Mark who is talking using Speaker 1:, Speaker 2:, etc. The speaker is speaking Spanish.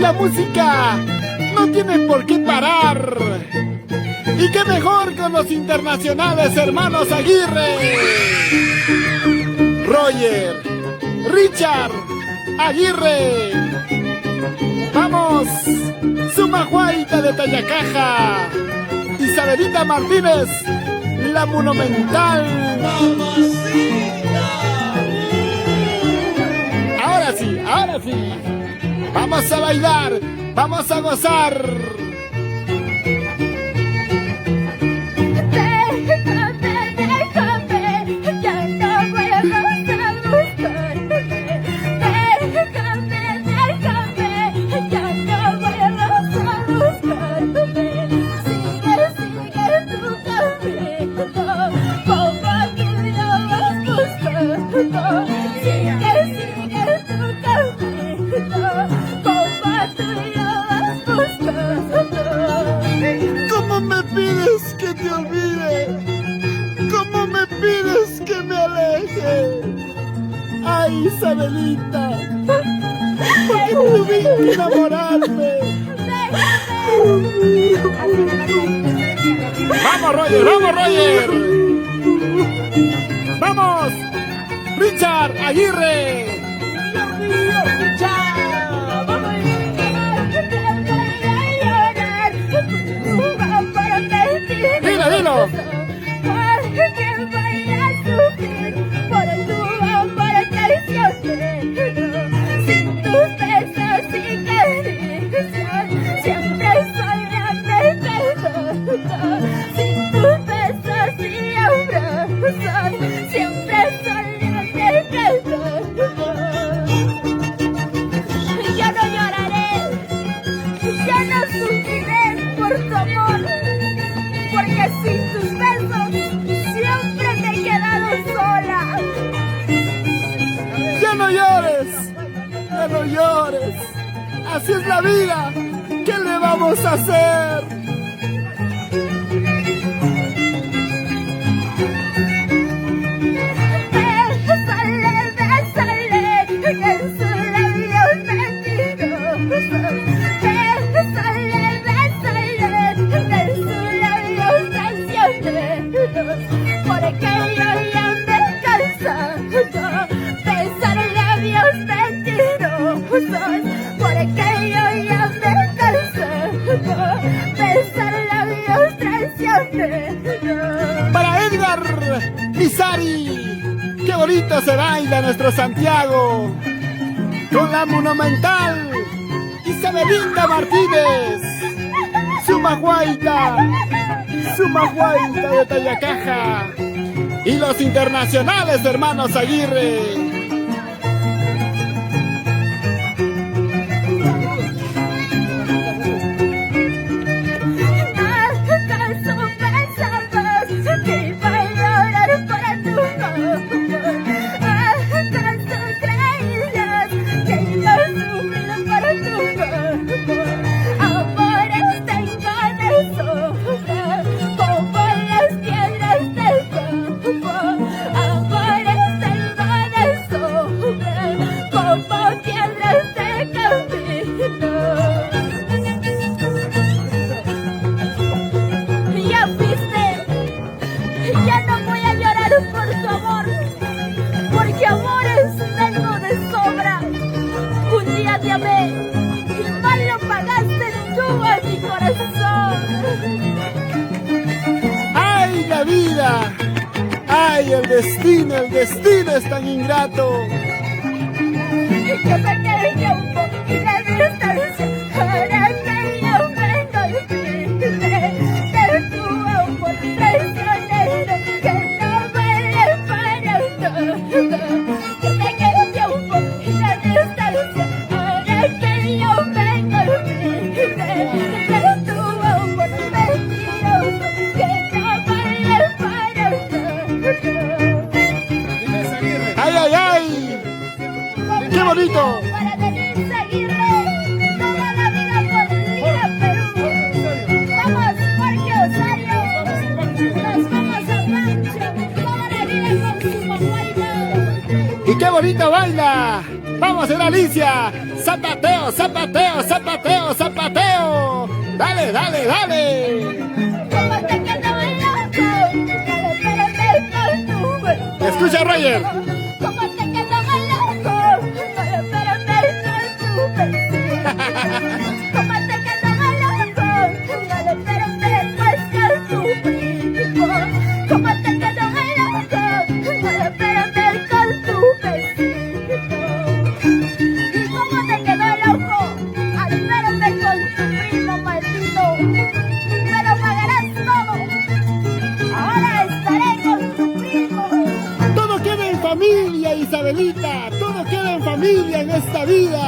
Speaker 1: la música no tiene por qué parar. Y qué mejor con los internacionales hermanos Aguirre. Roger, Richard, Aguirre. Vamos, Sumahuayta de Tayacaja, Isabelita Martínez, la Monumental. Ahora sí, ahora sí. Vamos a bailar, vamos a gozar. ¿Cómo me pides que te olvide? ¿Cómo me pides que me aleje? Ay, Isabelita, ¿por qué tuve que enamorarme? ¡Vamos, Roger! ¡Vamos, Roger! ¡Vamos! ¡Richard Aguirre! ¡Dilo, dilo! No llores, así es la vida, ¿qué le vamos a hacer? Para Edgar Pizarri, qué bonito se baila nuestro Santiago con la Monumental. Isabelita Martínez, Sumahuayta de Tayacaja y los internacionales hermanos Aguirre. ¡Ay, la vida! ¡Ay, el destino es tan ingrato!
Speaker 2: Y que me quede tiempo y la distancia para que yo me olvide de tu amor traicionero que no vale para todo. Que me quede tiempo y la distancia para que yo me olvide de tu amor mentiroso que no vale para todo.
Speaker 1: ¡Ay, ay, ay! ¡Qué bonito!
Speaker 2: Para Denise Aguirre, toda la vida por Lira, Perú. Vamos, Jorge Osario, nos vamos a Pancho, toda la vida con su mamuaita.
Speaker 1: ¡Y qué bonito! Alvarito baila. Vamos a hacer Alicia. Zapateo, zapateo, zapateo, zapateo. Dale, dale, dale.
Speaker 2: ¿Cómo te quedo bailando? Espérame con tu cuerpo.
Speaker 1: Escucha, Roger.
Speaker 2: ¿Cómo te quedo bailando? Espérame con tu cuerpo. ¿Cómo te quedo bailando? Espérame con tu cuerpo. ¿Cómo te quedo bailando? Espérame con tu besito. ¿Y cómo te quedó el ojo? Espérame con tu primo maldito. Me lo pagarás todo. Ahora estaré con tu primo.
Speaker 1: Todo queda en familia, Isabelita. Todo queda en familia en esta vida.